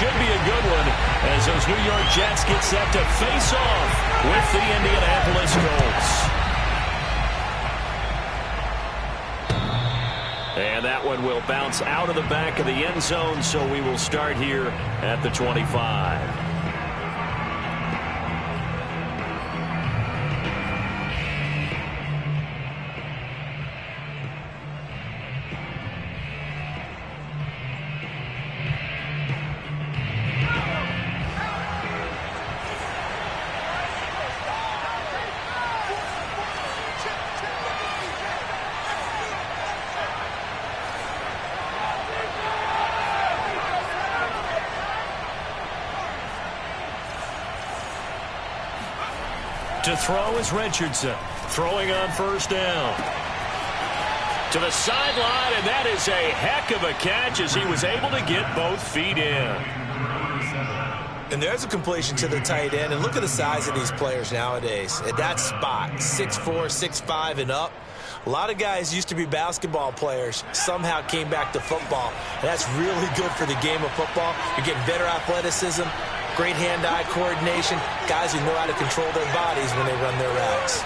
should be a good one as those New York Jets get set to face off with the Indianapolis Colts. And that one will bounce out of the back of the end zone, so we will start here at the 25. To throw is Richardson, throwing on first down. To the sideline, and that is a heck of a catch as he was able to get both feet in. And there's a completion to the tight end, and look at the size of these players nowadays. At that spot, 6'4", 6'5", and up. A lot of guys used to be basketball players, somehow came back to football. And that's really good for the game of football. You're getting better athleticism, great hand-eye coordination, guys who know how to control their bodies when they run their routes.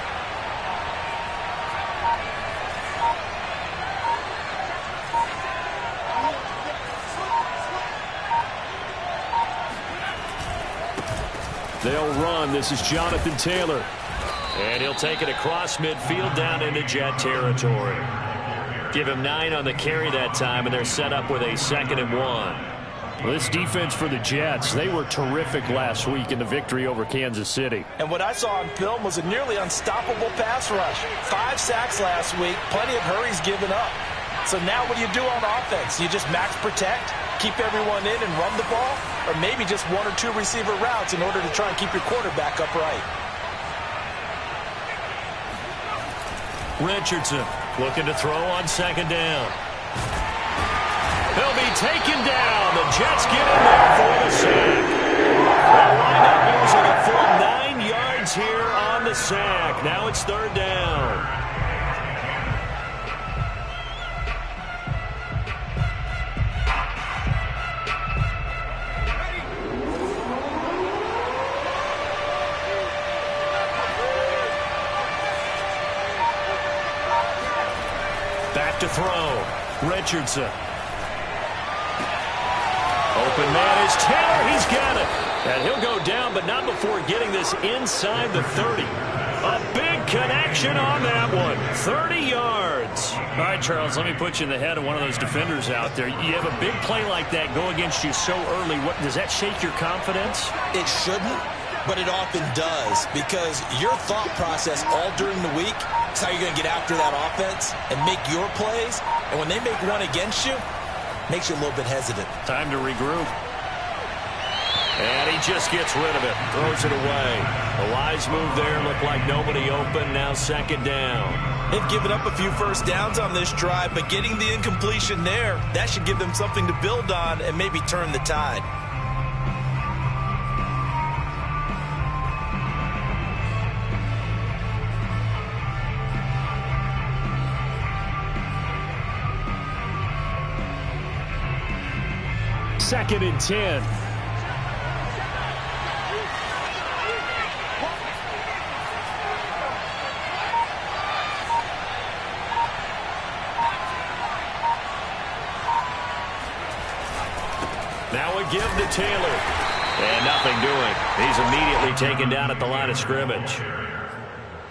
They'll run. This is Jonathan Taylor. And he'll take it across midfield down into Jet territory. Give him 9 on the carry that time, and they're set up with a 2nd and 1. Well, this defense for the Jets, they were terrific last week in the victory over Kansas City. And what I saw on film was a nearly unstoppable pass rush. 5 sacks last week, plenty of hurries given up. So now what do you do on offense? You just max protect, keep everyone in and run the ball, or maybe just 1 or 2 receiver routes in order to try and keep your quarterback upright. Richardson looking to throw on 2nd down. He'll be taken down. The Jets get in there for the sack. They'll wind up losing a full 9 yards here on the sack. Now it's 3rd down. Back to throw. Richardson. Open man is Taylor. He's got it. And he'll go down, but not before getting this inside the 30. A big connection on that one. 30 yards. All right, Charles, let me put you in the head of one of those defenders out there. You have a big play like that go against you so early. What does that shake your confidence? It shouldn't, but it often does, because your thought process all during the week is how you're going to get after that offense and make your plays. And when they make one against you, makes you a little bit hesitant. Time to regroup. And he just gets rid of it. Throws it away. A wise move there. Looked like nobody open. Now 2nd down. They've given up a few first downs on this drive, but getting the incompletion there, that should give them something to build on and maybe turn the tide. Second and 10. Now a give to Taylor. And nothing doing. He's immediately taken down at the line of scrimmage.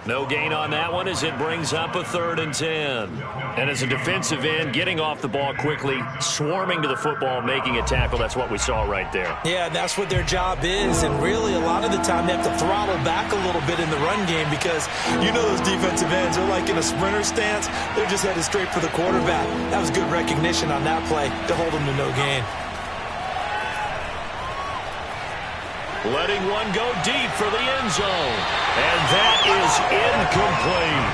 No gain on that one as it brings up a 3rd and 10. And as a defensive end, getting off the ball quickly, swarming to the football, making a tackle, that's what we saw right there. Yeah, and that's what their job is. And really, a lot of the time, they have to throttle back a little bit in the run game because you know those defensive ends are like in a sprinter stance. They're just headed straight for the quarterback. That was good recognition on that play to hold them to no gain. Letting one go deep for the end zone. And that is incomplete.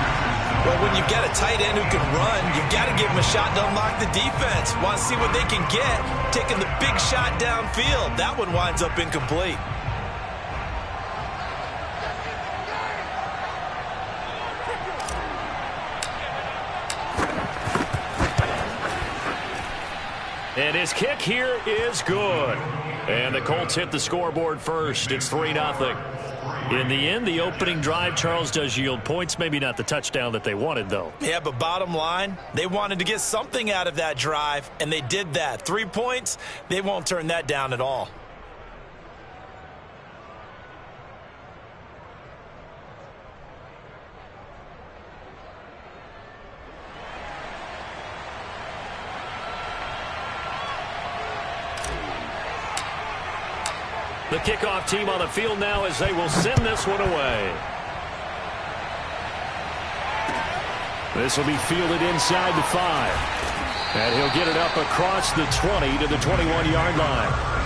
Well, when you've got a tight end who can run, you've got to give him a shot to unlock the defense. Want to see what they can get, taking the big shot downfield. That one winds up incomplete. And his kick here is good. And the Colts hit the scoreboard first. It's 3-0. In the end, the opening drive, Charles, does yield points. Maybe not the touchdown that they wanted, though. Yeah, but bottom line, they wanted to get something out of that drive, and they did that. 3 points, they won't turn that down at all. The kickoff team on the field now as they will send this one away. This will be fielded inside the 5. And he'll get it up across the 20 to the 21-yard line.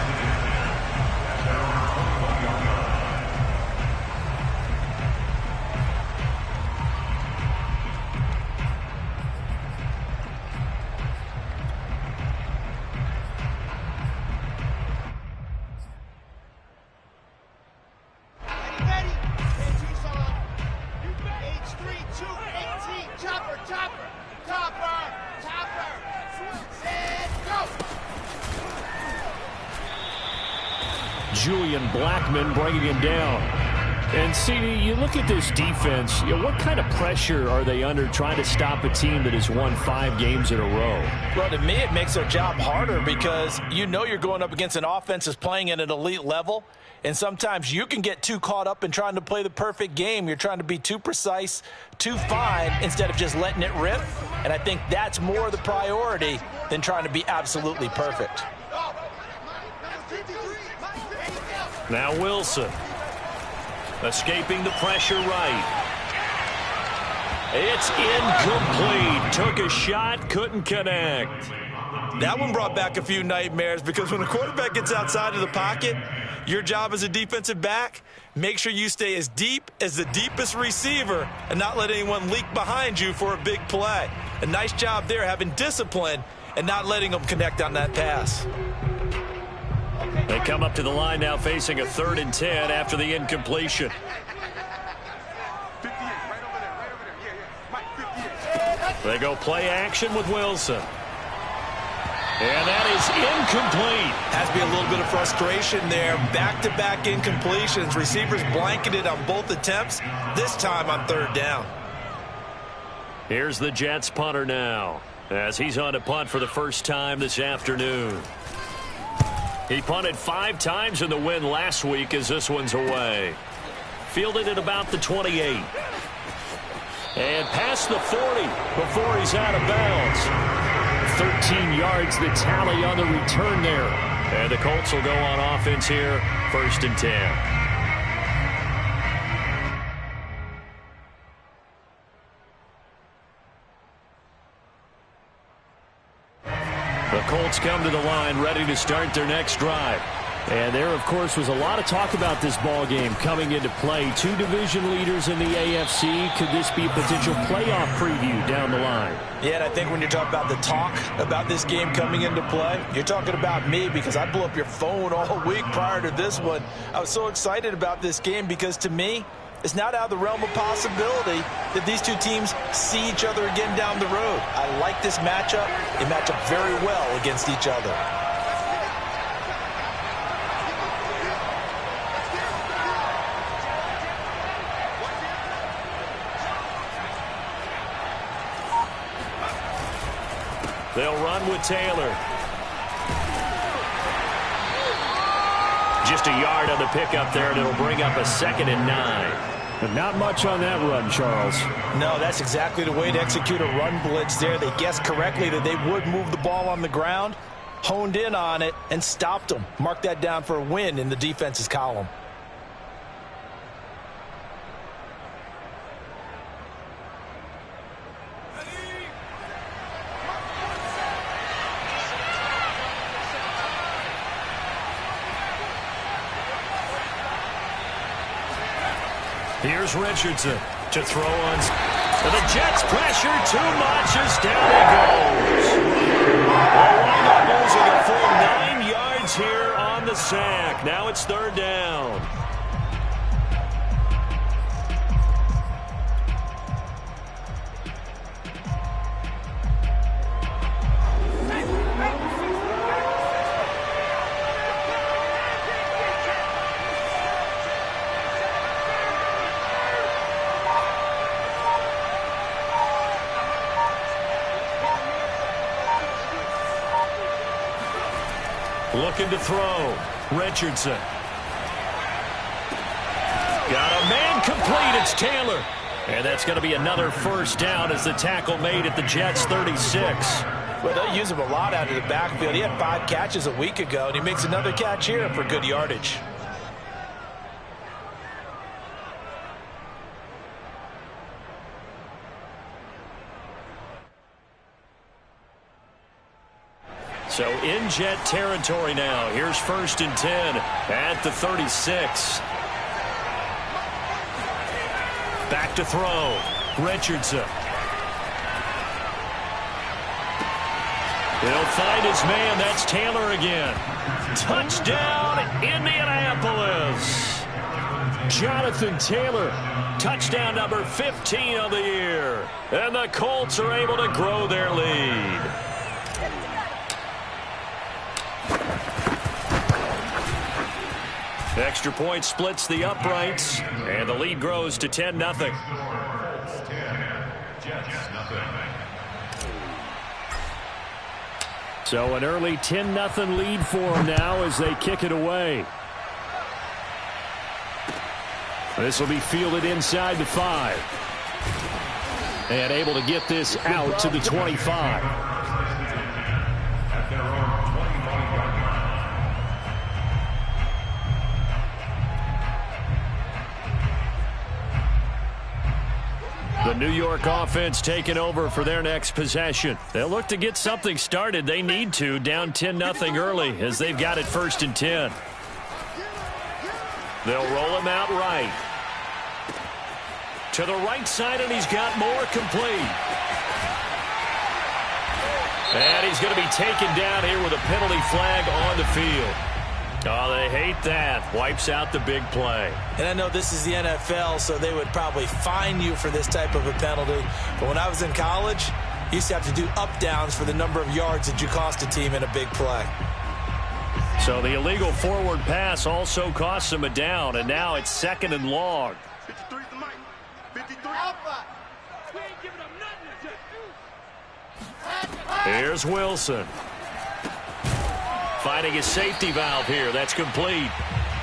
Julian Blackmon bringing him down. And, CD, you look at this defense, what kind of pressure are they under trying to stop a team that has won 5 games in a row? Well, to me, it makes their job harder because you know you're going up against an offense that's playing at an elite level, and sometimes you can get too caught up in trying to play the perfect game. You're trying to be too precise, too fine, instead of just letting it rip. And I think that's more the priority than trying to be absolutely perfect. Now Wilson. Escaping the pressure right. It's incomplete. Took a shot, couldn't connect. That one brought back a few nightmares because when a quarterback gets outside of the pocket, your job as a defensive back, make sure you stay as deep as the deepest receiver and not let anyone leak behind you for a big play. A nice job there having discipline and not letting them connect on that pass. They come up to the line now facing a 3rd and 10 after the incompletion. They go play action with Wilson. And that is incomplete. Has to be a little bit of frustration there. Back-to-back incompletions. Receivers blanketed on both attempts, this time on 3rd down. Here's the Jets punter now as he's on to punt for the first time this afternoon. He punted 5 times in the win last week as this one's away. Fielded at about the 28. And past the 40 before he's out of bounds. 13 yards the tally on the return there. And the Colts will go on offense here, 1st and 10. The Colts come to the line ready to start their next drive. And there, of course, was a lot of talk about this ball game coming into play. 2 division leaders in the AFC. Could this be a potential playoff preview down the line? Yeah, and I think when you're talking about the talk about this game coming into play, you're talking about me because I blew up your phone all week prior to this one. I was so excited about this game because, to me, it's not out of the realm of possibility that these 2 teams see each other again down the road. I like this matchup. They match up very well against each other. They'll run with Taylor. Just a yard on the pickup there, and it'll bring up a 2nd and 9. But not much on that run, Charles. No, that's exactly the way to execute a run blitz there. They guessed correctly that they would move the ball on the ground, honed in on it, and stopped them. Mark that down for a win in the defense's column. Here's Richardson to throw on. The Jets pressure too much as down he goes. They wind up losing a full 9 yards here on the sack. Now it's 3rd down. looking to throw. Richardson. Got a man complete. It's Taylor. And that's going to be another first down as the tackle made at the Jets' 36. Well, they'll use him a lot out of the backfield. He had 5 catches a week ago, and he makes another catch here for good yardage. So in Jet territory now. Here's 1st and 10 at the 36. Back to throw. Richardson. He'll find his man. That's Taylor again. Touchdown, Indianapolis. Jonathan Taylor. Touchdown number 15 of the year. And the Colts are able to grow their lead. Extra point splits the uprights, and the lead grows to 10-0. So an early 10-0 lead for them now as they kick it away. This will be fielded inside the 5. And able to get this out to the 25. The New York offense taking over for their next possession. They'll look to get something started. They need to, down 10-0 early as they've got it 1st and 10. They'll roll him out right. To the right side, and he's got more complete. And he's going to be taken down here with a penalty flag on the field. Oh, they hate that. Wipes out the big play. And I know this is the NFL, so they would probably fine you for this type of a penalty. But when I was in college, you used to have to do up-downs for the number of yards that you cost a team in a big play. So the illegal forward pass also costs him a down, and now it's 2nd and long. 53 the mic. 53. We ain't giving up nothing. Here's Wilson. Finding his safety valve here. That's complete.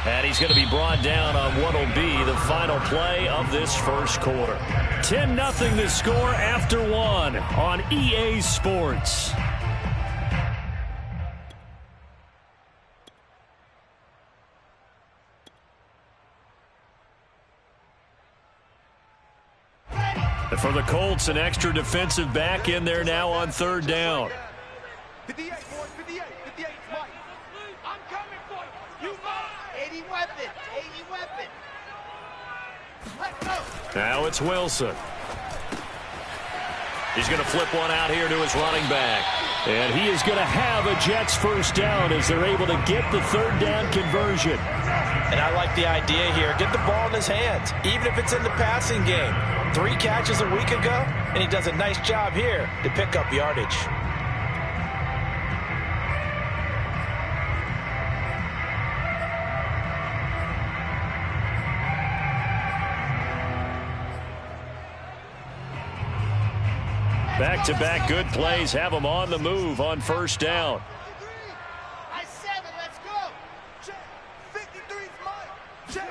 And he's going to be brought down on what will be the final play of this first quarter. 10-0 the score after 1 on EA Sports. And for the Colts, an extra defensive back in there now on 3rd down. 58, boys, 58, 58, Mike. I'm coming for you. You mine. 80 weapon, 80 weapon. Let's go. Now it's Wilson. He's going to flip one out here to his running back. And he is going to have a Jets first down as they're able to get the 3rd down conversion. And I like the idea here. Get the ball in his hands, even if it's in the passing game. 3 catches a week ago, and he does a nice job here to pick up yardage. Back-to-back good plays have them on the move on 1st down. I 7, let's go. 53's mine.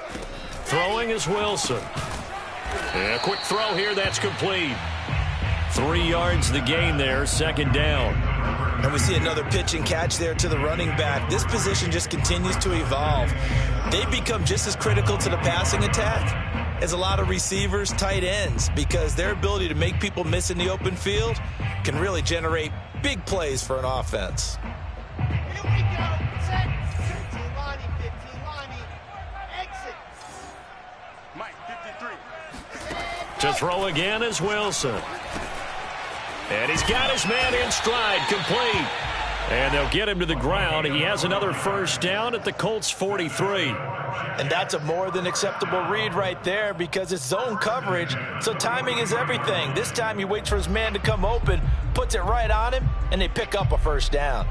Throwing is Wilson. And a quick throw here, that's complete. 3 yards the gain there, 2nd down. And we see another pitch and catch there to the running back. This position just continues to evolve. They become just as critical to the passing attack as a lot of receivers, tight ends, because their ability to make people miss in the open field can really generate big plays for an offense. Here we go. Set. 15 Lonnie, 15 Lonnie. Exit. Mike, 53. To throw again is Wilson. And he's got his man in stride, complete. And they'll get him to the ground. He has another first down at the Colts 43. And that's a more than acceptable read right there because it's zone coverage, so timing is everything. This time he waits for his man to come open, puts it right on him, and they pick up a first down.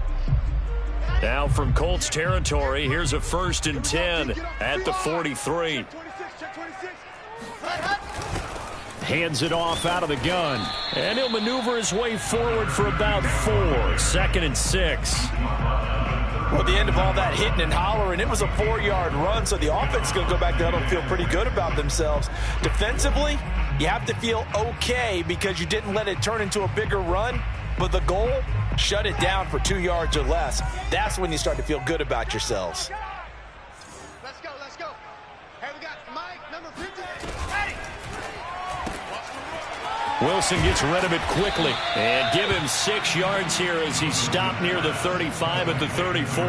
Now from Colts territory, here's a 1st and 10 at the 43. Hands it off out of the gun. And he'll maneuver his way forward for about 4. 2nd and 6. Well, at the end of all that hitting and hollering, it was a 4-yard run, so the offense is going to go back there and feel pretty good about themselves. Defensively, you have to feel okay because you didn't let it turn into a bigger run, but the goal, shut it down for 2 yards or less. That's when you start to feel good about yourselves. Let's go, let's go. Hey, we got Mike, number 50. Hey! Wilson gets rid of it quickly and give him 6 yards here as he stopped near the 35 at the 34.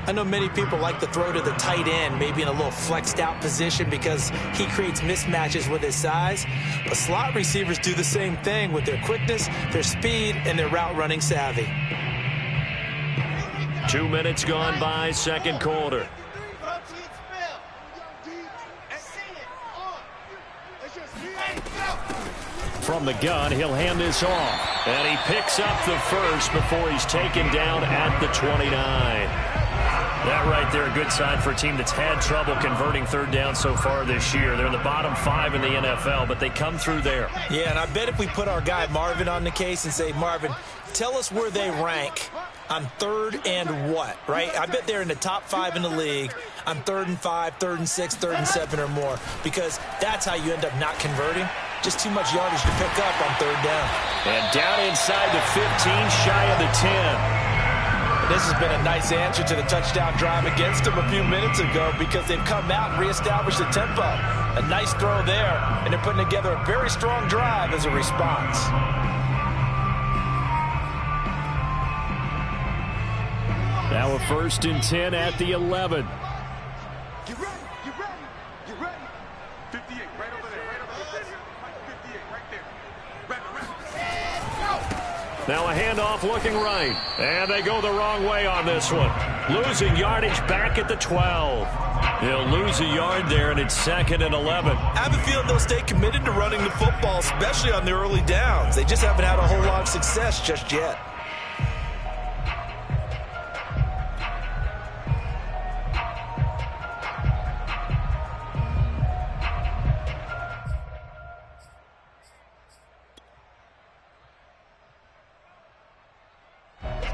I know many people like to throw to the tight end, maybe in a little flexed out position because he creates mismatches with his size. But slot receivers do the same thing with their quickness, their speed, and their route running savvy. 2 minutes gone by, second quarter. From the gun, he'll hand this off. And he picks up the first before he's taken down at the 29. That right there, a good sign for a team that's had trouble converting third down so far this year. They're in the bottom 5 in the NFL, but they come through there. Yeah, and I bet if we put our guy Marvin on the case and say, Marvin, tell us where they rank on third and what, right? I bet they're in the top 5 in the league on 3rd and 5, 3rd and 6, 3rd and 7 or more, because that's how you end up not converting. Just too much yardage to pick up on third down. And down inside the 15, shy of the 10. This has been a nice answer to the touchdown drive against them a few minutes ago because they've come out and reestablished the tempo. A nice throw there, and they're putting together a very strong drive as a response. Now a 1st and 10 at the 11. You ready? You ready? You ready? 58, right over there, right over there. 58, right there. Now a handoff looking right. And they go the wrong way on this one. Losing yardage back at the 12. They'll lose a yard there, and it's 2nd and 11. I have a feeling they'll stay committed to running the football, especially on the early downs. They just haven't had a whole lot of success just yet.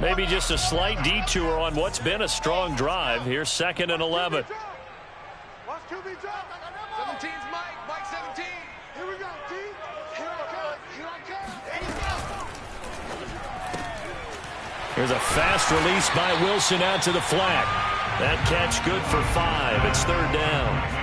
Maybe just a slight detour on what's been a strong drive. Here's 2nd and 11. Watch QB drop. 17's Mike. Mike 17. Here we go, D. Here I come. Here I come. There you go. Here's a fast release by Wilson out to the flat. That catch good for 5. It's 3rd down.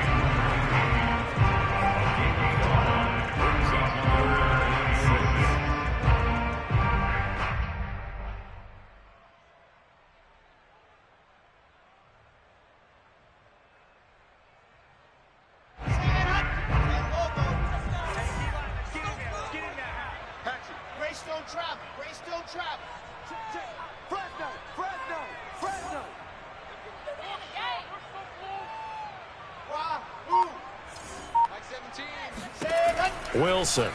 Wilson.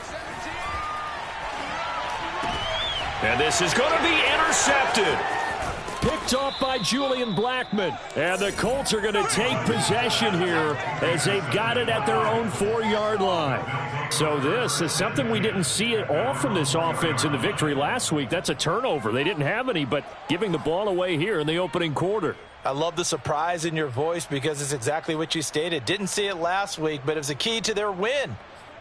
And this is going to be intercepted. Picked off by Julian Blackmon. And the Colts are going to take possession here as they've got it at their own 4-yard line. So this is something we didn't see at all from this offense in the victory last week. That's a turnover. They didn't have any, but giving the ball away here in the opening quarter. I love the surprise in your voice because it's exactly what you stated. Didn't see it last week, but it was a key to their win.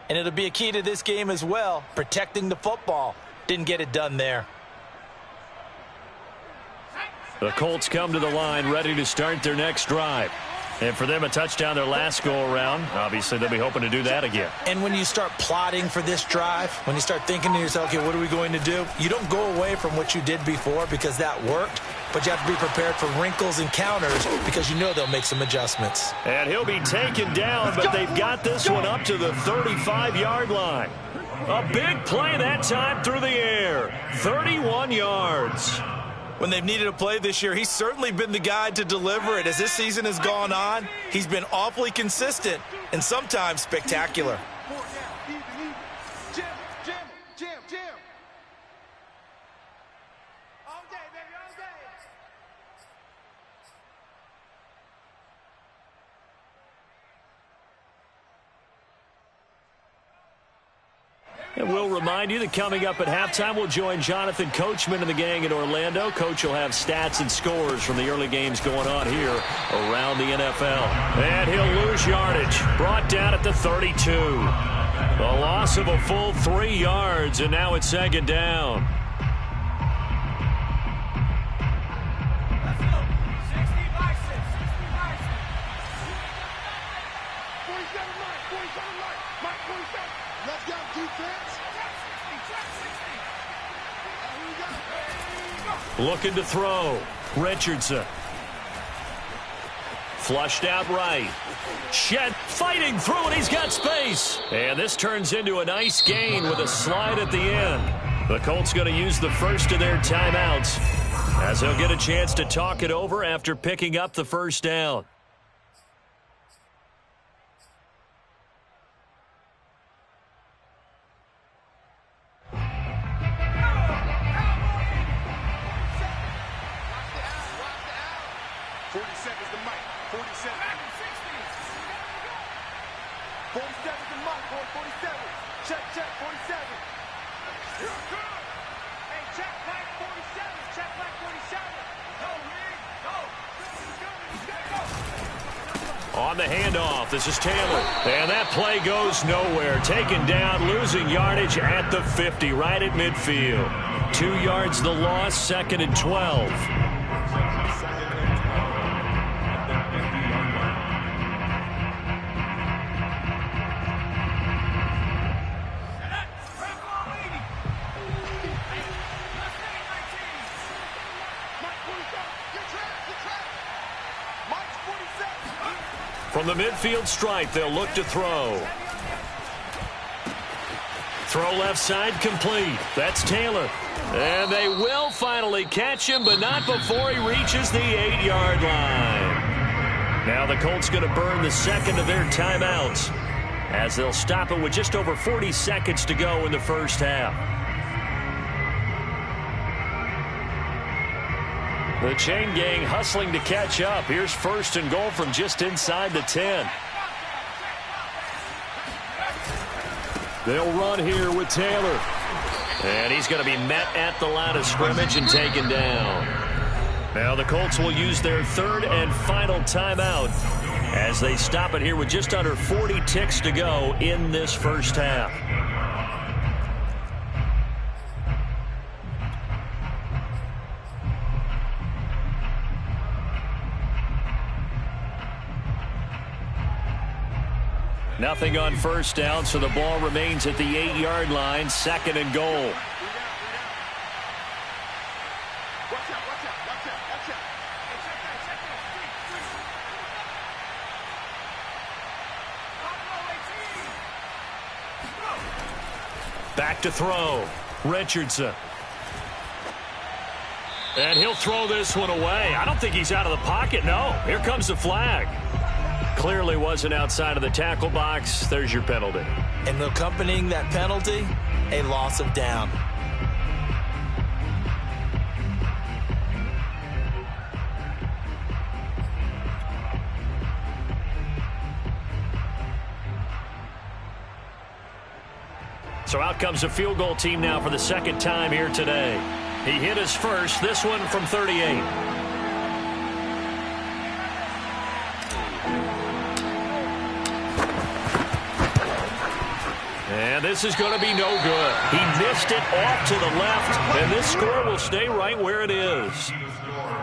And it'll be a key to this game as well, protecting the football. Didn't get it done there. The Colts come to the line ready to start their next drive. And for them, a touchdown their last go-around. Obviously, they'll be hoping to do that again. And when you start plotting for this drive, when you start thinking to yourself, okay, what are we going to do? You don't go away from what you did before because that worked, but you have to be prepared for wrinkles and counters because you know they'll make some adjustments. And he'll be taken down, but they've got this one up to the 35-yard line. A big play that time through the air. 31 yards. When they've needed a play this year, he's certainly been the guy to deliver it. As this season has gone on, he's been awfully consistent and sometimes spectacular. Jim. All day, baby, all day. Here And we'll remind you that coming up at halftime, we'll join Jonathan Coachman and the gang in Orlando. Coach will have stats and scores from the early games going on here around the NFL. And he'll lose yardage. Brought down at the 32. A loss of a full 3 yards, and now it's second down. Looking to throw. Richardson. Flushed out right. Shed fighting through, and he's got space. And this turns into a nice gain with a slide at the end. The Colts going to use the first of their timeouts as they'll get a chance to talk it over after picking up the first down. On the handoff, this is Taylor. And that play goes nowhere. Taken down, losing yardage at the 50, right at midfield. 2 yards the loss, second and 12. From the midfield stripe, they'll look to throw. Throw left side complete. That's Taylor. And they will finally catch him, but not before he reaches the 8-yard line. Now the Colts going to burn the second of their timeouts as they'll stop it with just over 40 seconds to go in the first half. The chain gang hustling to catch up. Here's first and goal from just inside the 10. They'll run here with Taylor. And he's going to be met at the line of scrimmage and taken down. Now the Colts will use their third and final timeout as they stop it here with just under 40 ticks to go in this first half. Nothing on first down, so the ball remains at the 8-yard line, second and goal. Back to throw. Richardson. And he'll throw this one away. I don't think he's out of the pocket, no. Here comes the flag. Clearly wasn't outside of the tackle box. There's your penalty. And accompanying that penalty, a loss of down. So out comes the field goal team now for the second time here today. He hit his first, this one from 38. And this is going to be no good. He missed it off to the left, and this score will stay right where it is.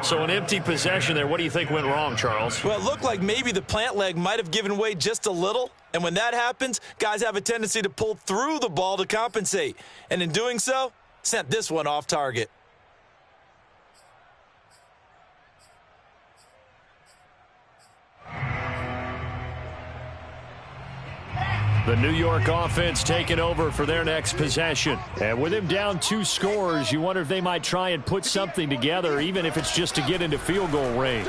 So an empty possession there. What do you think went wrong, Charles? Well, it looked like maybe the plant leg might have given way just a little. And when that happens, guys have a tendency to pull through the ball to compensate. And in doing so, sent this one off target. The New York offense taking over for their next possession. And with him down 2 scores, you wonder if they might try and put something together, even if it's just to get into field goal range.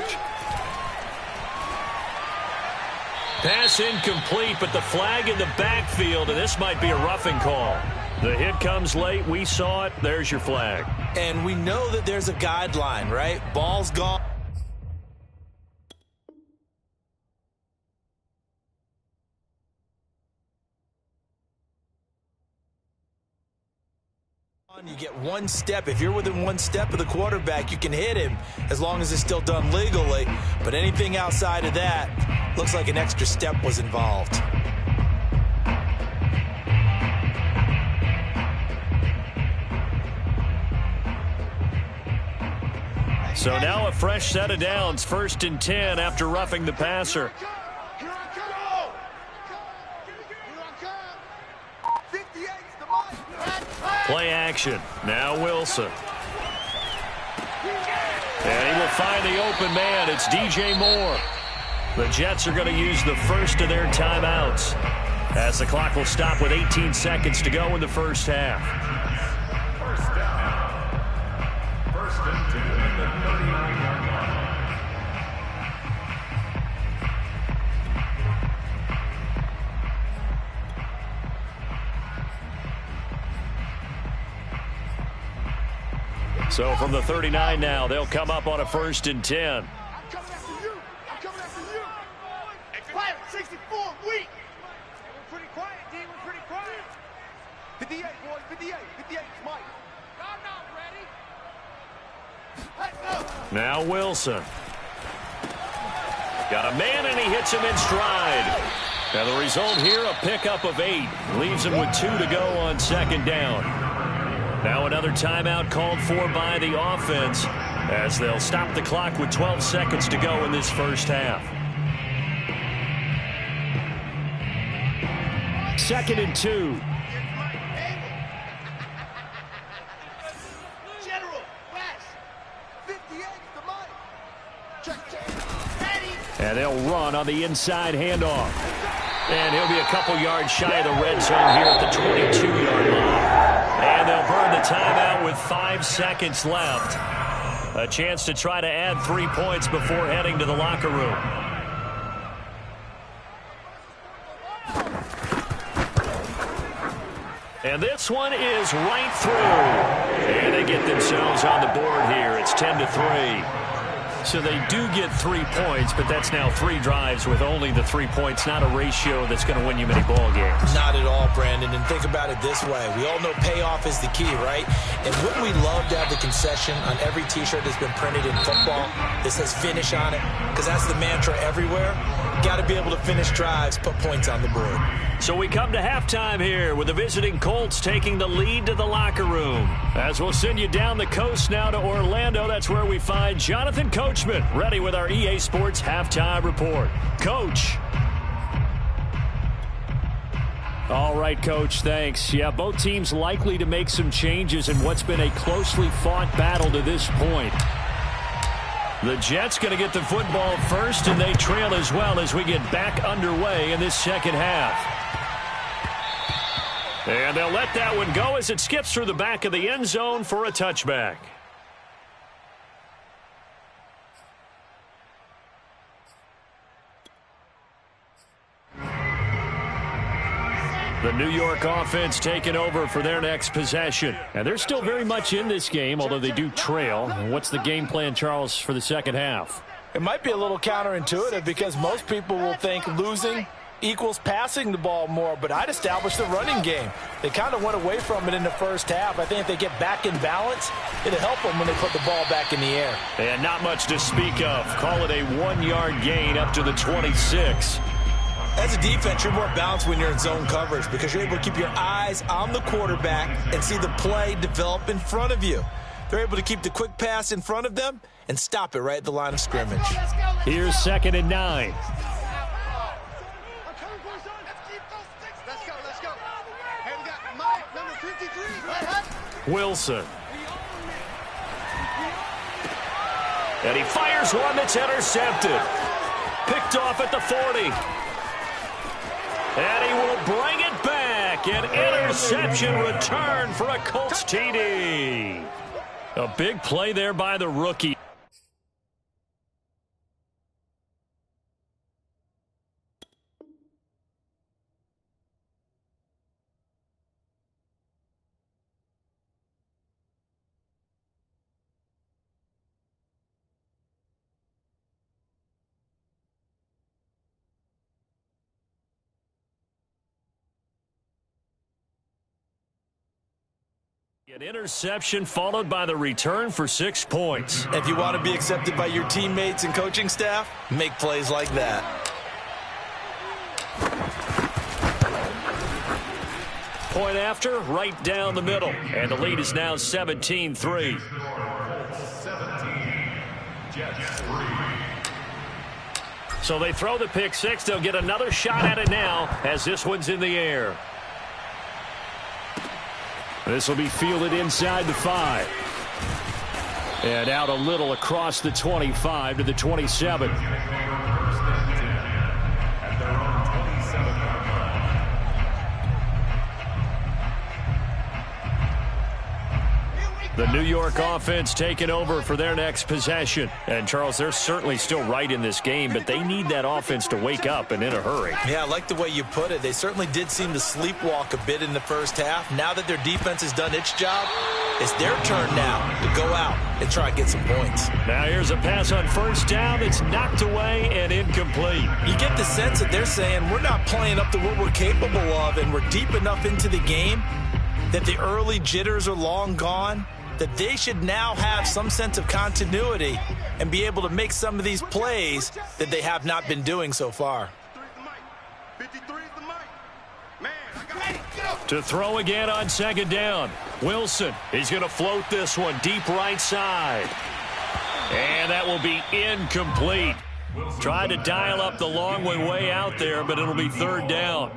Pass incomplete, but the flag in the backfield, and this might be a roughing call. The hit comes late. We saw it. There's your flag. And we know that there's a guideline, right? Ball's gone. You get one step. If you're within one step of the quarterback, you can hit him as long as it's still done legally. But anything outside of that, looks like an extra step was involved. So now a fresh set of downs, 1st and 10 after roughing the passer. Play action. Now Wilson. And he will find the open man. It's DJ Moore. The Jets are going to use the first of their timeouts as the clock will stop with 18 seconds to go in the first half. First down. 1st and 10 at the 39-yard line. So from the 39 now, they'll come up on a 1st and 10. I'm coming after you. I'm coming after you. Quiet, 64, weak. We're pretty quiet, D. We're pretty quiet. 58, boys, 58. 58, Mike. I'm not ready. Let's go. Now Wilson. Got a man, and he hits him in stride. Now the result here, a pickup of 8. Leaves him with 2 to go on 2nd down. Now another timeout called for by the offense as they'll stop the clock with 12 seconds to go in this first half. 2nd and 2. General, West. 58 to Mike. Check. And they'll run on the inside handoff. And he'll be a couple yards shy of the red zone here at the 22-yard line. And they'll burn the timeout with 5 seconds left. A chance to try to add 3 points before heading to the locker room. And this one is right through. And they get themselves on the board here. It's 10-3. So they do get 3 points, but that's now 3 drives with only the 3 points, not a ratio that's going to win you many ball games. Not at all, Brandon. And think about it this way. We all know payoff is the key, right? And wouldn't we love to have the concession on every T-shirt that's been printed in football that says finish on it? Because that's the mantra everywhere. Got to be able to finish drives, put points on the board. So we come to halftime here with the visiting Colts taking the lead to the locker room. As we'll send you down the coast now to Orlando, that's where we find Jonathan Coachman, ready with our EA Sports Halftime Report. Coach. All right, Coach, thanks. Yeah, both teams likely to make some changes in what's been a closely fought battle to this point. The Jets going to get the football first, and they trail as well as we get back underway in this second half. And they'll let that one go as it skips through the back of the end zone for a touchback. The New York offense taking over for their next possession. And they're still very much in this game, although they do trail. What's the game plan, Charles, for the second half? It might be a little counterintuitive because most people will think losing equals passing the ball more, but I'd establish the running game. They kind of went away from it in the first half. I think if they get back in balance, it'll help them when they put the ball back in the air. And not much to speak of. Call it a 1-yard gain up to the 26. As a defense, you're more balanced when you're in zone coverage because you're able to keep your eyes on the quarterback and see the play develop in front of you. They're able to keep the quick pass in front of them and stop it right at the line of scrimmage. Here's 2nd and 9. Let's go. Hey, we got Mike, number 53. Wilson. And he fires one that's intercepted. Picked off at the 40. And he will bring it back. An interception return for a Colts TD. A big play there by the rookie. An interception followed by the return for 6 points. If you want to be accepted by your teammates and coaching staff, make plays like that. Point after, right down the middle. And the lead is now 17-3. 17, Jets 3. So they throw the pick six. They'll get another shot at it now as this one's in the air. This will be fielded inside the 5. And out a little across the 25 to the 27. First and 10 at their own 27-yard line. The New York offense taking over for their next possession. And, Charles, they're certainly still right in this game, but they need that offense to wake up and in a hurry. Yeah, I like the way you put it. They certainly did seem to sleepwalk a bit in the first half. Now that their defense has done its job, it's their turn now to go out and try and get some points. Now here's a pass on first down. It's knocked away and incomplete. You get the sense that they're saying we're not playing up to what we're capable of, and we're deep enough into the game that the early jitters are long gone, that they should now have some sense of continuity and be able to make some of these plays that they have not been doing so far. 53 is the mic. Man, I got it. Get up. To throw again on second down. Wilson, he's going to float this one deep right side. And that will be incomplete. Tried to dial up the long way out there, but it'll be third down.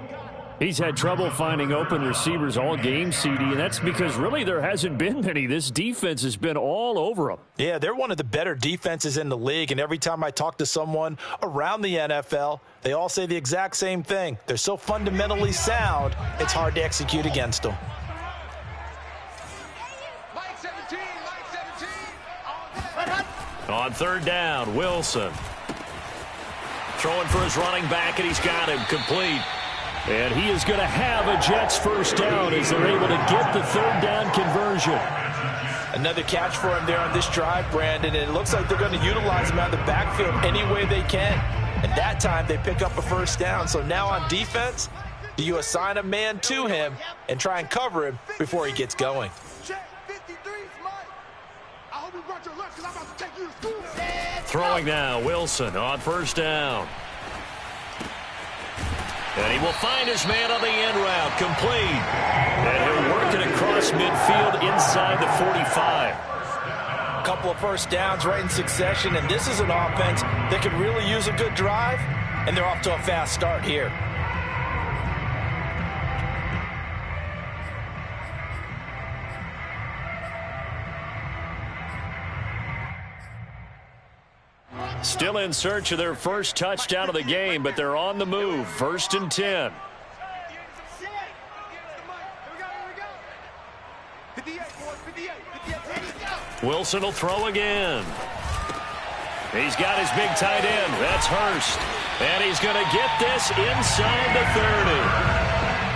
He's had trouble finding open receivers all game, CD, and that's because really there hasn't been many. This defense has been all over them. Yeah, they're one of the better defenses in the league, and every time I talk to someone around the NFL, they all say the exact same thing. They're so fundamentally sound, it's hard to execute against them. Mike 17, Mike 17. On third down, Wilson. Throwing for his running back, and he's got him complete. And he is going to have a Jets first down as they're able to get the third down conversion. Another catch for him there on this drive, Brandon, and it looks like they're going to utilize him out of the backfield any way they can. And that time they pick up a first down. So now on defense, do you assign a man to him and try and cover him before he gets going? Check 53 is Mike. I hope you brought your lunch because I'm about to take you to school. Throwing now, Wilson on first down. And he will find his man on the end route, complete. And he'll work it across midfield inside the 45. A couple of first downs right in succession, and this is an offense that could really use a good drive, and they're off to a fast start here. Still in search of their first touchdown of the game, but they're on the move. First and 10. 58, boys, 58, 58. Wilson will throw again. He's got his big tight end. That's Hurst. And he's going to get this inside the 30.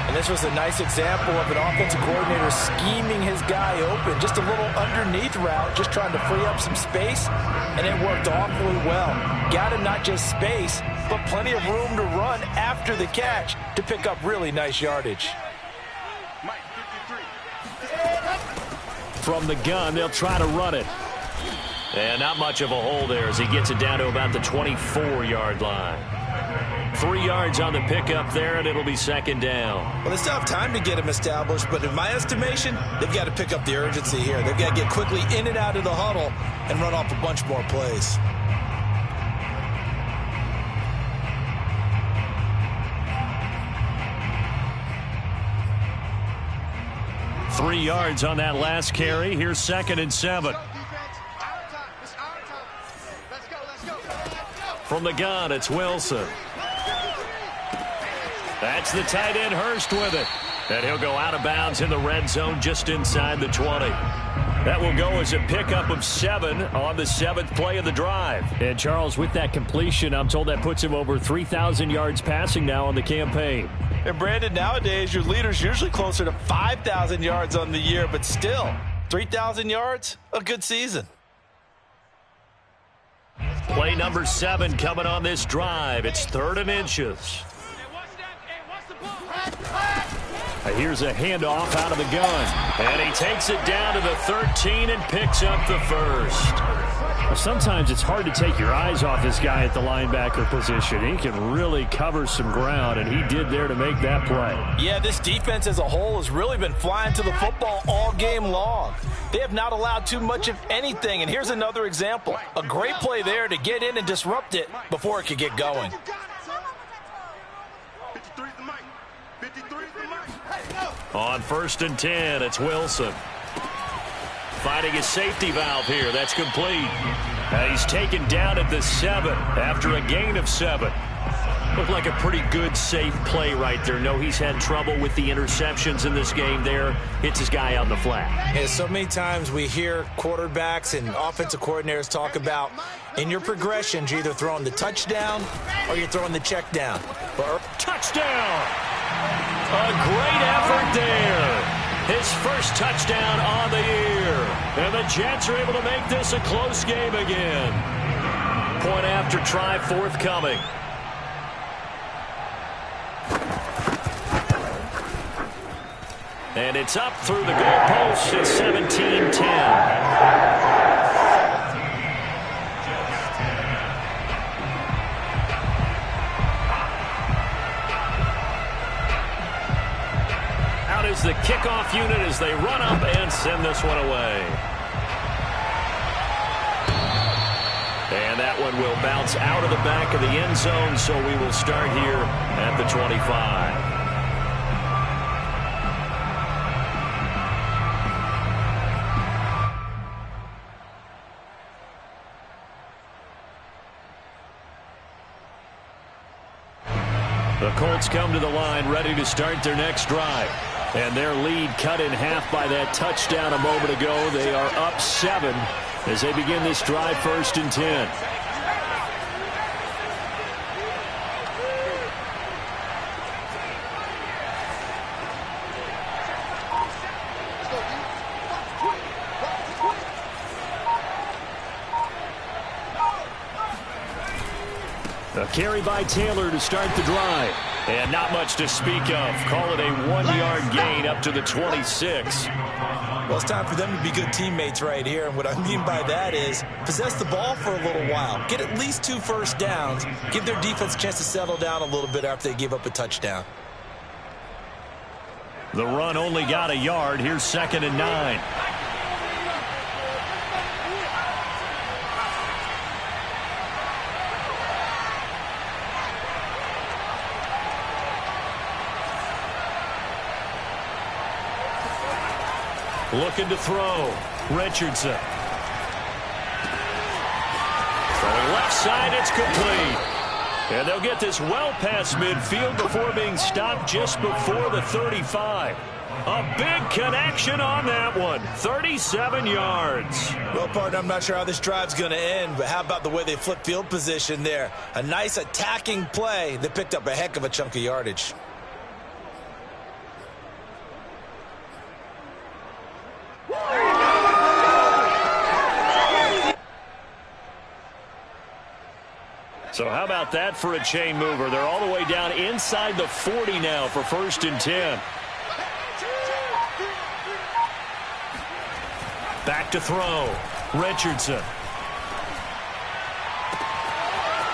And this was a nice example of an offensive coordinator scheming his guy open. Just a little underneath route, just trying to free up some space, and it worked awfully well. Got him not just space, but plenty of room to run after the catch to pick up really nice yardage. Mike 53. From the gun, they'll try to run it. And not much of a hole there as he gets it down to about the 24-yard line. 3 yards on the pickup there, and it'll be second down. Well, they still have time to get him established, but in my estimation, they've got to pick up the urgency here. They've got to get quickly in and out of the huddle and run off a bunch more plays. Three yards on that last carry. Here's second and 7. Go, defense. Our time. It's our time. Let's go, let's go. From the gun, it's Wilson. That's the tight end, Hurst, with it. And he'll go out of bounds in the red zone just inside the 20. That will go as a pickup of 7 on the 7th play of the drive. And, Charles, with that completion, I'm told that puts him over 3,000 yards passing now on the campaign. And, Brandon, nowadays your leader's usually closer to 5,000 yards on the year, but still, 3,000 yards, a good season. Play number 7 coming on this drive. It's 3rd and inches. Here's a handoff out of the gun. And he takes it down to the 13 and picks up the first. Well, sometimes it's hard to take your eyes off this guy at the linebacker position. He can really cover some ground, and he did there to make that play. Yeah, this defense as a whole has really been flying to the football all game long. They have not allowed too much of anything, and here's another example. A great play there to get in and disrupt it before it could get going. 53's the mic. 53's the mic. On 1st and 10, it's Wilson. Finding his safety valve here. That's complete. He's taken down at the 7 after a gain of 7. Looked like a pretty good, safe play right there. No, he's had trouble with the interceptions in this game there. Hits his guy on the flat. Yeah, so many times we hear quarterbacks and offensive coordinators talk about in your progressions, you're either throwing the touchdown or you're throwing the check down. Touchdown! A great effort there. His first touchdown on the year. And the Jets are able to make this a close game again. Point after try forthcoming. And it's up through the goalpost. It's 17-10. Is the kickoff unit as they run up and send this one away. And that one will bounce out of the back of the end zone, so we will start here at the 25. The Colts come to the line ready to start their next drive. And their lead cut in half by that touchdown a moment ago. They are up 7 as they begin this drive 1st and 10. A carry by Taylor to start the drive. And not much to speak of. Call it a 1-yard gain up to the 26. Well, it's time for them to be good teammates right here. And what I mean by that is possess the ball for a little while. Get at least 2 first downs. Give their defense a chance to settle down a little bit after they give up a touchdown. The run only got a yard. Here's 2nd and 9. Looking to throw. Richardson. Throwing left side, it's complete. And they'll get this well past midfield before being stopped just before the 35. A big connection on that one. 37 yards. Well, partner, I'm not sure how this drive's going to end, but how about the way they flip field position there? A nice attacking play that picked up a heck of a chunk of yardage. So how about that for a chain mover? They're all the way down inside the 40 now for 1st and 10. Back to throw. Richardson.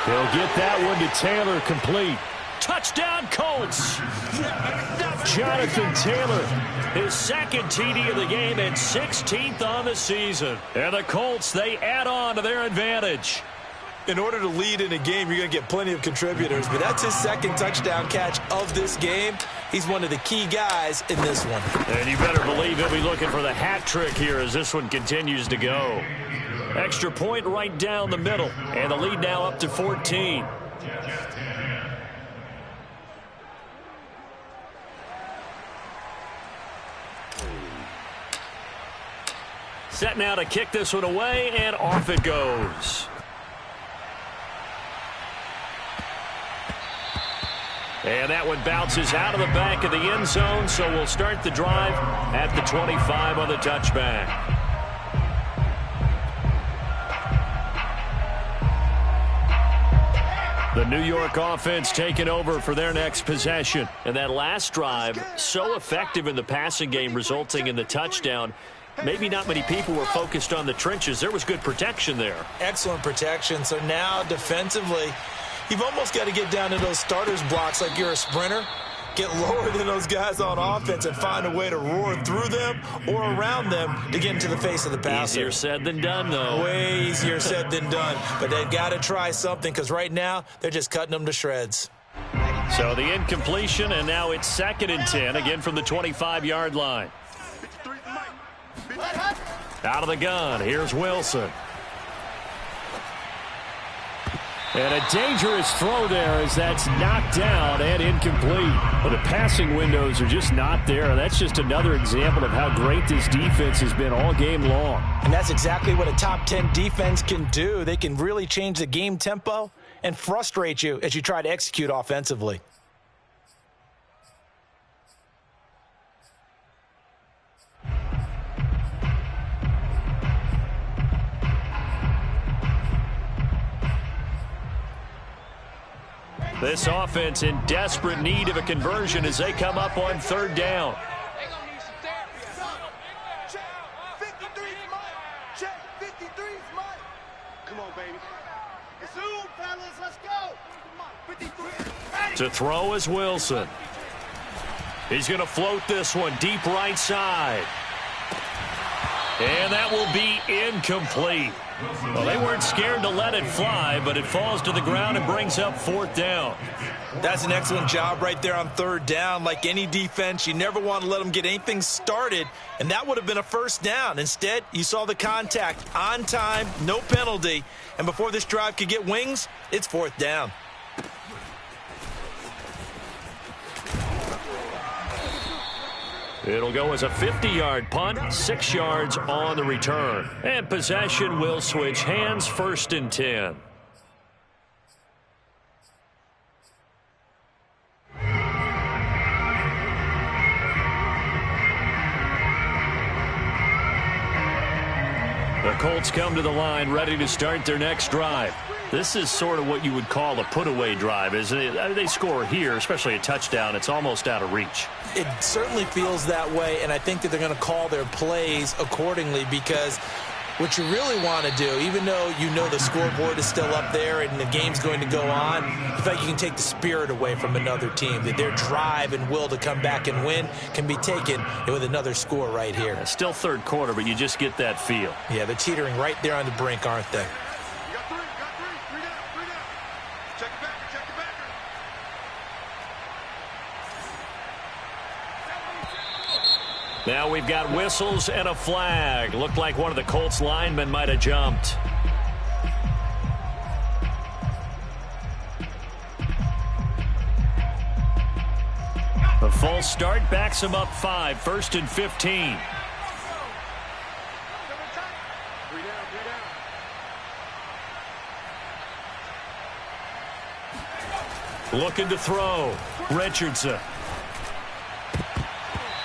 He'll get that one to Taylor, complete. Touchdown Colts. Jonathan Taylor. His 2nd TD of the game and 16th on the season. And the Colts, they add on to their advantage. In order to lead in a game, you're going to get plenty of contributors, but that's his 2nd touchdown catch of this game. He's one of the key guys in this one. And you better believe he'll be looking for the hat trick here as this one continues to go. Extra point right down the middle, and the lead now up to 14. Set now to kick this one away, and off it goes. And that one bounces out of the back of the end zone, so we'll start the drive at the 25 on the touchback. The New York offense taking over for their next possession. And that last drive, so effective in the passing game, resulting in the touchdown. Maybe not many people were focused on the trenches. There was good protection there. Excellent protection. So now defensively, you've almost got to get down to those starters blocks like you're a sprinter. Get lower than those guys on offense and find a way to roar through them or around them to get into the face of the passer. Easier said than done, though. Way easier said than done. But they've got to try something because right now they're just cutting them to shreds. So the incompletion, and now it's 2nd and 10, again from the 25-yard line. Out of the gun, here's Wilson. And a dangerous throw there as that's knocked down and incomplete. Well, the passing windows are just not there. And that's just another example of how great this defense has been all game long. And that's exactly what a top 10 defense can do. They can really change the game tempo and frustrate you as you try to execute offensively. This offense in desperate need of a conversion as they come up on 3rd down. They gonna need some therapy. Check 53's mine. Check 53's mine. Come on, baby. Zoom, fellas, let's go. 53. To throw is Wilson. He's going to float this one deep right side. And that will be incomplete. Well, they weren't scared to let it fly, but it falls to the ground and brings up 4th down. That's an excellent job right there on 3rd down. Like any defense, you never want to let them get anything started, and that would have been a 1st down. Instead, you saw the contact on time, no penalty, and before this drive could get wings, it's 4th down. It'll go as a 50-yard punt, 6 yards on the return. And possession will switch hands, 1st and 10. The Colts come to the line ready to start their next drive. This is sort of what you would call a put-away drive, isn't it? They score here, especially a touchdown. It's almost out of reach. It certainly feels that way, and I think that they're going to call their plays accordingly because what you really want to do, even though you know the scoreboard is still up there and the game's going to go on, the fact you can take the spirit away from another team, that their drive and will to come back and win can be taken with another score right here. It's still 3rd quarter, but you just get that feel. Yeah, they're teetering right there on the brink, aren't they? Now we've got whistles and a flag. Looked like one of the Colts linemen might have jumped. A false start backs him up 5, 1st and 15. Looking to throw. Richardson.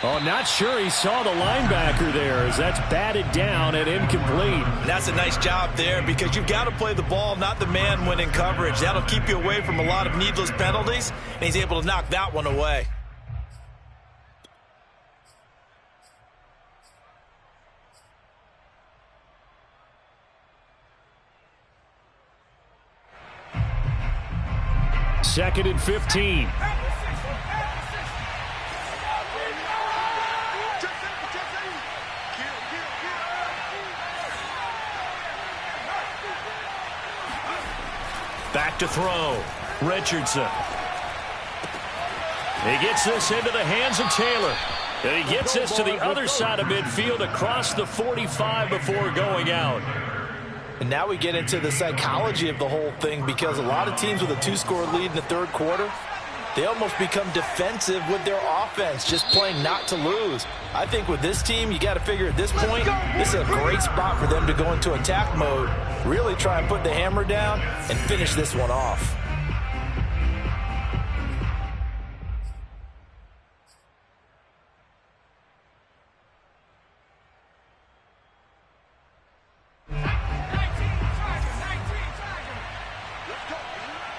Oh, not sure he saw the linebacker there as that's batted down and incomplete. That's a nice job there because you've got to play the ball, not the man when in coverage. That'll keep you away from a lot of needless penalties, and he's able to knock that one away. Second and 15. Back to throw. Richardson. He gets this into the hands of Taylor. And he gets this to the other side of midfield across the 45 before going out. And now we get into the psychology of the whole thing because a lot of teams with a 2-score lead in the 3rd quarter, they almost become defensive with their offense, just playing not to lose. I think with this team, you got to figure at this point, this is a great spot for them to go into attack mode, really try and put the hammer down and finish this one off.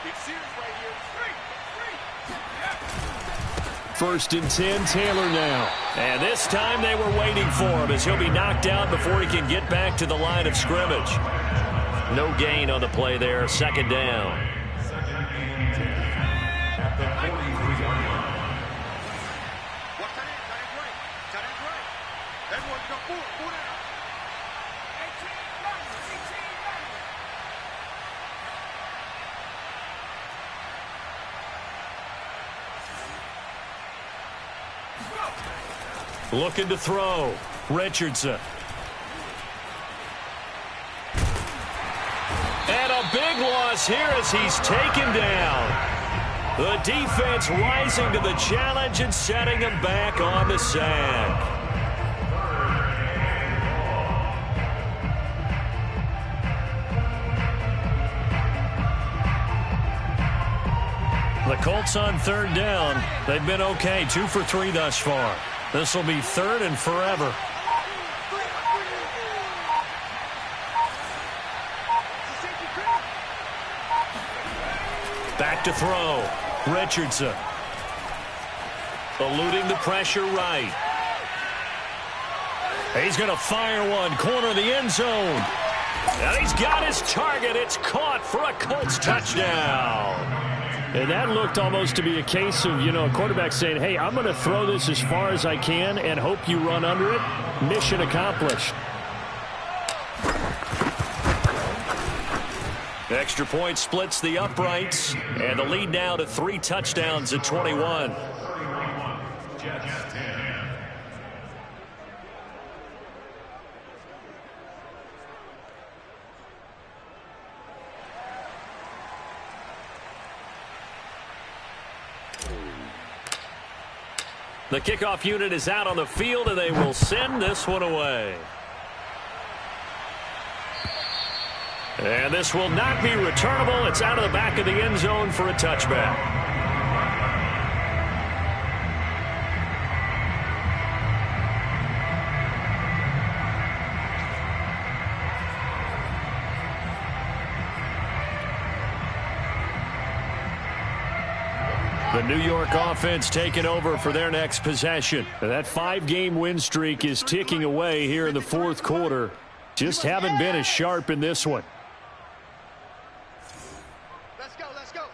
It's serious. 1st and 10, Taylor now. And this time they were waiting for him as he'll be knocked out before he can get back to the line of scrimmage. No gain on the play there, 2nd down. Looking to throw. Richardson. And a big loss here as he's taken down. The defense rising to the challenge and setting him back on the sack. The Colts on 3rd down. They've been okay. 2 for 3 thus far. This will be 3rd and forever. Back to throw. Richardson. Eluding the pressure right. He's going to fire one. Corner of the end zone. And he's got his target. It's caught for a Colts touchdown. And that looked almost to be a case of, a quarterback saying, hey, I'm going to throw this as far as I can and hope you run under it. Mission accomplished. Extra point splits the uprights. And the lead now to 3 touchdowns at 21. The kickoff unit is out on the field, and they will send this one away. And this will not be returnable. It's out of the back of the end zone for a touchback. The New York offense taking over for their next possession. That 5-game win streak is ticking away here in the 4th quarter. Just haven't been as sharp in this one. Let's go, let's go.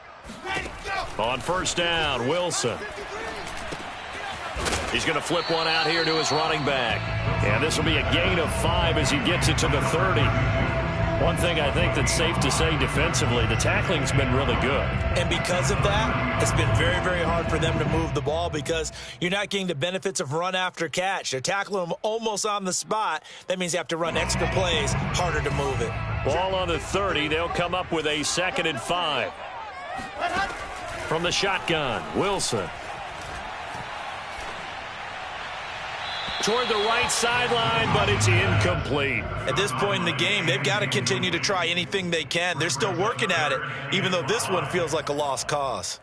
Ready, go. On 1st down, Wilson. He's going to flip one out here to his running back. And this will be a gain of 5 as he gets it to the 30. One thing I think that's safe to say defensively, the tackling's been really good. And because of that, it's been very, very hard for them to move the ball because you're not getting the benefits of run after catch. They're tackling them almost on the spot. That means you have to run extra plays, harder to move it. Ball on the 30. They'll come up with a 2nd and 5. From the shotgun, Wilson. Toward the right sideline, but it's incomplete. At this point in the game, they've got to continue to try anything they can. They're still working at it, even though this one feels like a lost cause.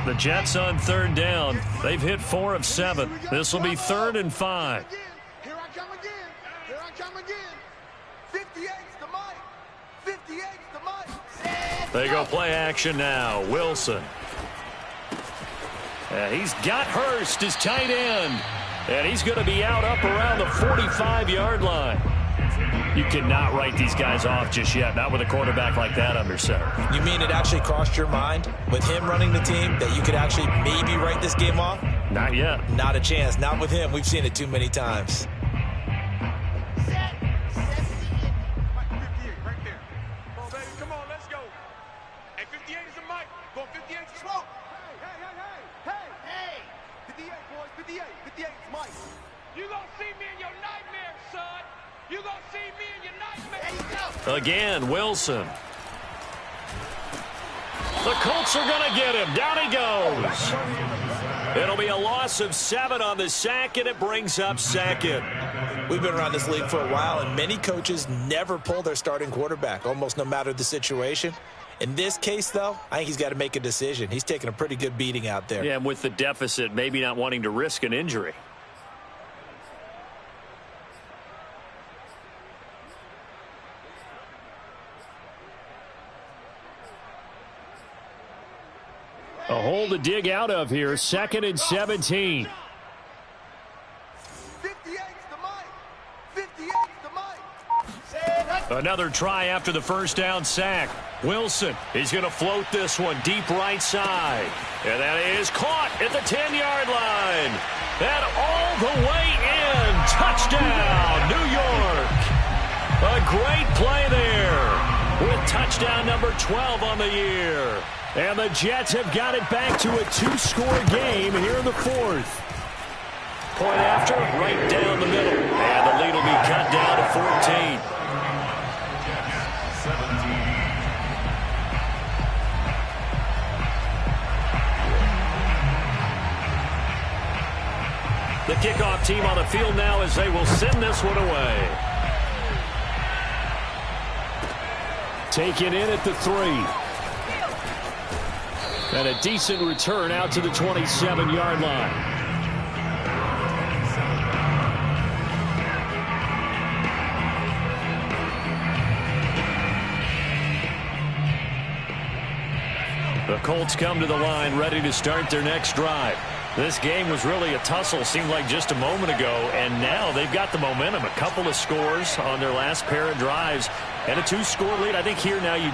The Jets on 3rd down. They've hit 4 of 7. This will be 3rd and 5. Here I come again. Here I come again. 58's the mic. 58's the mic. They go play action now. Wilson. He's got Hurst, his tight end. And he's going to be out up around the 45-yard line. You cannot write these guys off just yet, not with a quarterback like that under center. You mean it actually crossed your mind with him running the team that you could actually maybe write this game off? Not yet. Not a chance. Not with him. We've seen it too many times. Set. 58 right there. Come on, baby. Come on, let's go. Hey, 58 is a mic. Go 58 is smoke. Hey. 58, boys. 58. 58 is mic. You gonna see me in your nightmare, son. You gonna see me in your nightmare. There you go. Again, Wilson. The Colts are going to get him. Down he goes. It'll be a loss of 7 on the sack, and it brings up 2nd. We've been around this league for a while, and many coaches never pull their starting quarterback, almost no matter the situation. In this case, though, I think he's got to make a decision. He's taking a pretty good beating out there. Yeah, and with the deficit, maybe not wanting to risk an injury. A hole to dig out of here. 2nd and 17. 58's the mic. 58's the mic. Another try after the first down sack. Wilson, he's going to float this one deep right side. And that is caught at the 10-yard line. And all the way in. Touchdown, New York. A great play there with touchdown number 12 on the year. And the Jets have got it back to a 2-score game here in the 4th. Point after, right down the middle. And the lead will be cut down to 14. 17. The kickoff team on the field now as they will send this one away. Taken in at the 3. And a decent return out to the 27-yard line. The Colts come to the line ready to start their next drive. This game was really a tussle, seemed like just a moment ago, and now they've got the momentum. A couple of scores on their last pair of drives and a 2-score lead. I think here now you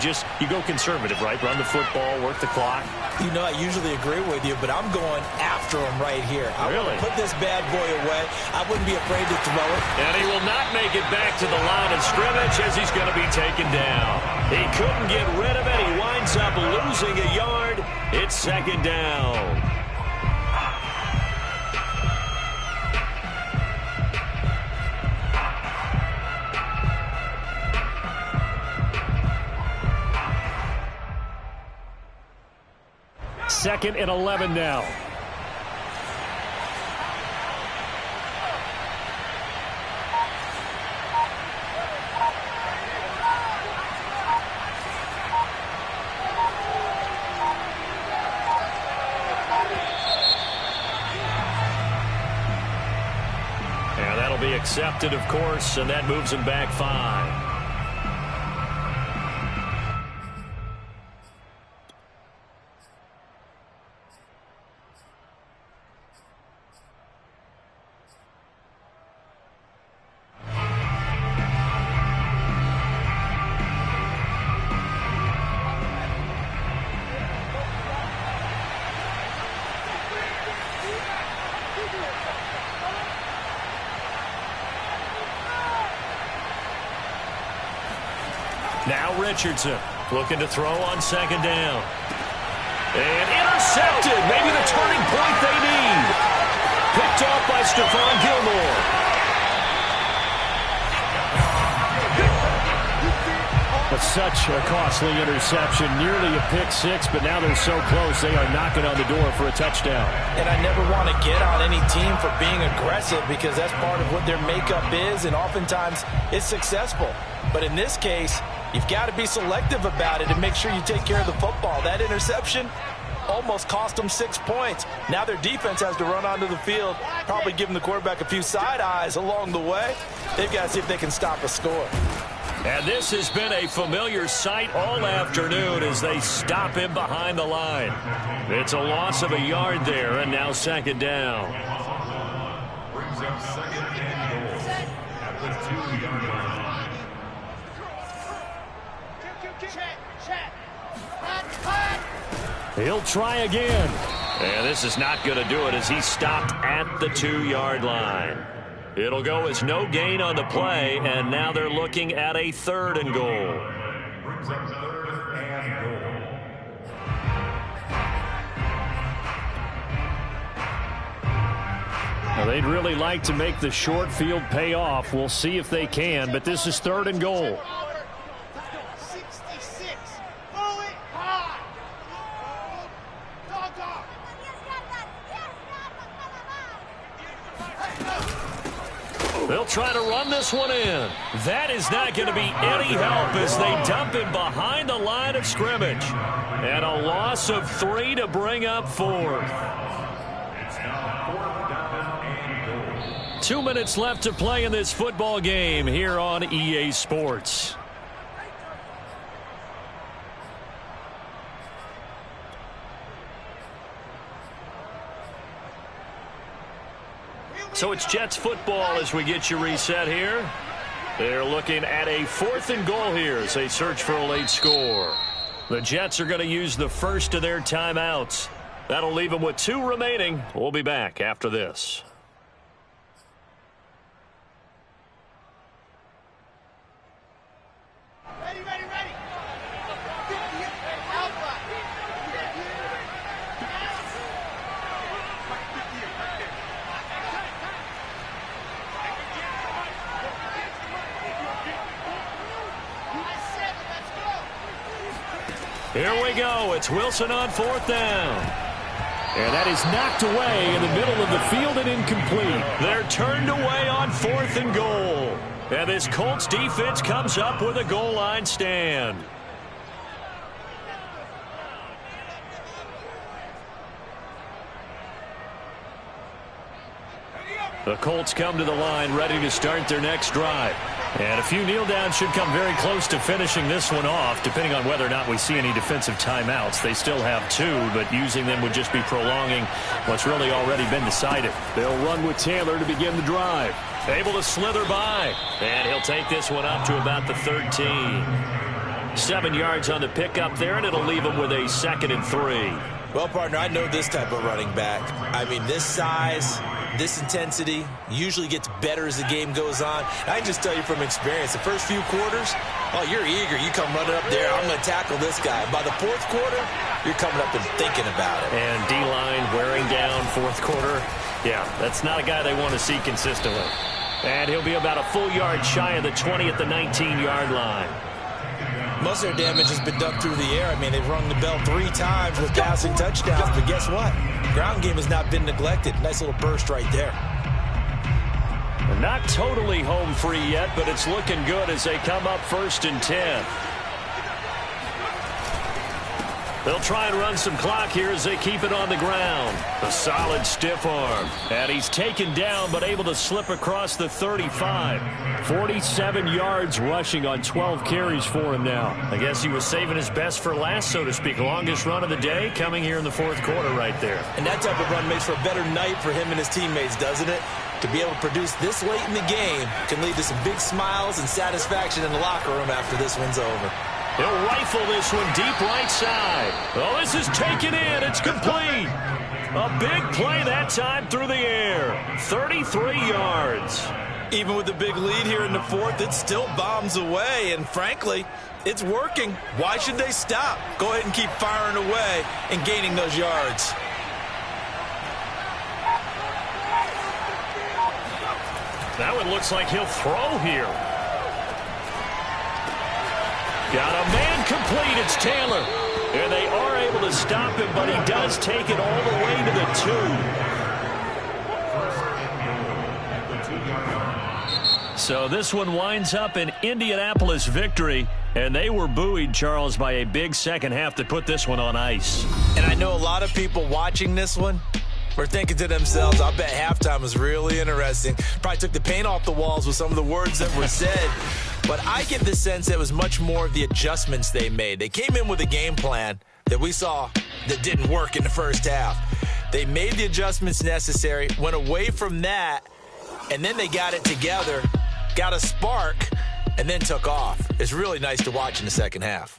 go conservative, right? Run the football, work the clock. You know, I usually agree with you, but I'm going after him right here. I really want to put this bad boy away. I wouldn't be afraid to throw it. And he will not make it back to the line of scrimmage as he's going to be taken down. He couldn't get rid of it. He winds up losing a yard. It's 2nd down. Second and 11 now. And that'll be accepted, of course, and that moves him back 5. Now Richardson looking to throw on 2nd down. And intercepted. Maybe the turning point they need. Picked off by Stephon Gilmore. But such a costly interception. Nearly a pick 6, but now they're so close they are knocking on the door for a touchdown. And I never want to get on any team for being aggressive because that's part of what their makeup is, and oftentimes it's successful. But in this case, you've got to be selective about it and make sure you take care of the football. That interception almost cost them 6 points. Now their defense has to run onto the field, probably giving the quarterback a few side eyes along the way. They've got to see if they can stop a score. And this has been a familiar sight all afternoon as they stop him behind the line. It's a loss of a yard there, and now 2nd down. Brings up 2nd and goal at the 2-yard line. He'll try again. And this is not going to do it as he stopped at the 2-yard line. It'll go as no gain on the play, and now they're looking at a 3rd and goal. Brings up 3rd and goal. Now, they'd really like to make the short field pay off. We'll see if they can, but this is 3rd and goal. 66. Pull it high. Dog. They'll try to run this one in. That is not going to be any help as they dump him behind the line of scrimmage. And a loss of 3 to bring up 4th. It's now 4th down and goal. 2 minutes left to play in this football game here on EA Sports. So it's Jets football as we get you reset here. They're looking at a 4th and goal here as they search for a late score. The Jets are going to use the first of their timeouts. That'll leave them with 2 remaining. We'll be back after this. Ready, ready, ready. Here we go. It's Wilson on 4th down. And that is knocked away in the middle of the field and incomplete. They're turned away on 4th and goal. And this Colts defense comes up with a goal line stand. The Colts come to the line ready to start their next drive. And a few kneel downs should come very close to finishing this one off, depending on whether or not we see any defensive timeouts. They still have 2, but using them would just be prolonging what's really already been decided. They'll run with Taylor to begin the drive. Able to slither by. And he'll take this one up to about the 13. 7 yards on the pickup there, and it'll leave him with a 2nd and 3. Well, partner, I know this type of running back. I mean, this size, this intensity usually gets better as the game goes on. I can just tell you from experience, the first few quarters, oh, you're eager. You come running up there, I'm going to tackle this guy. By the 4th quarter, you're coming up and thinking about it. And D-line wearing down 4th quarter. Yeah, that's not a guy they want to see consistently. And he'll be about a full yard shy of the 20 at the 19-yard line. Most of their damage has been done through the air. I mean, they've rung the bell 3 times with passing touchdowns, but guess what? Ground game has not been neglected. Nice little burst right there. Not totally home free yet, but it's looking good as they come up 1st and 10. They'll try and run some clock here as they keep it on the ground. A solid stiff arm. And he's taken down but able to slip across the 35. 47 yards rushing on 12 carries for him now. I guess he was saving his best for last, so to speak. Longest run of the day coming here in the 4th quarter right there. And that type of run makes for a better night for him and his teammates, doesn't it? To be able to produce this late in the game can lead to some big smiles and satisfaction in the locker room after this one's over. He'll rifle this one deep right side. Oh, this is taken in. It's complete. A big play that time through the air. 33 yards. Even with the big lead here in the 4th, it still bombs away. And frankly, it's working. Why should they stop? Go ahead and keep firing away and gaining those yards. That one looks like he'll throw here. Got a man complete. It's Taylor. And they are able to stop him, but he does take it all the way to the 2. So this one winds up an Indianapolis victory. And they were buoyed, Charles, by a big second half to put this one on ice. And I know a lot of people watching this one were thinking to themselves, I bet halftime was really interesting. Probably took the paint off the walls with some of the words that were said. But I get the sense that it was much more of the adjustments they made. They came in with a game plan that we saw that didn't work in the first half. They made the adjustments necessary, went away from that, and then they got it together, got a spark, and then took off. It's really nice to watch in the second half.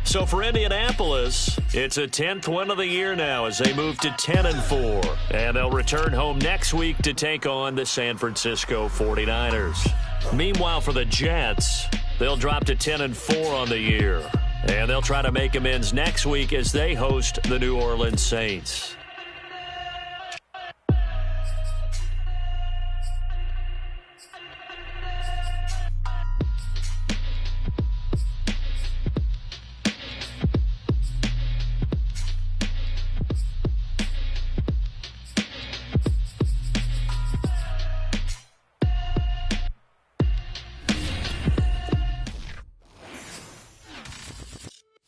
So for Indianapolis, it's a 10th win of the year now as they move to 10-4. And they'll return home next week to take on the San Francisco 49ers. Meanwhile, for the Jets, they'll drop to 10-4 on the year. And they'll try to make amends next week as they host the New Orleans Saints.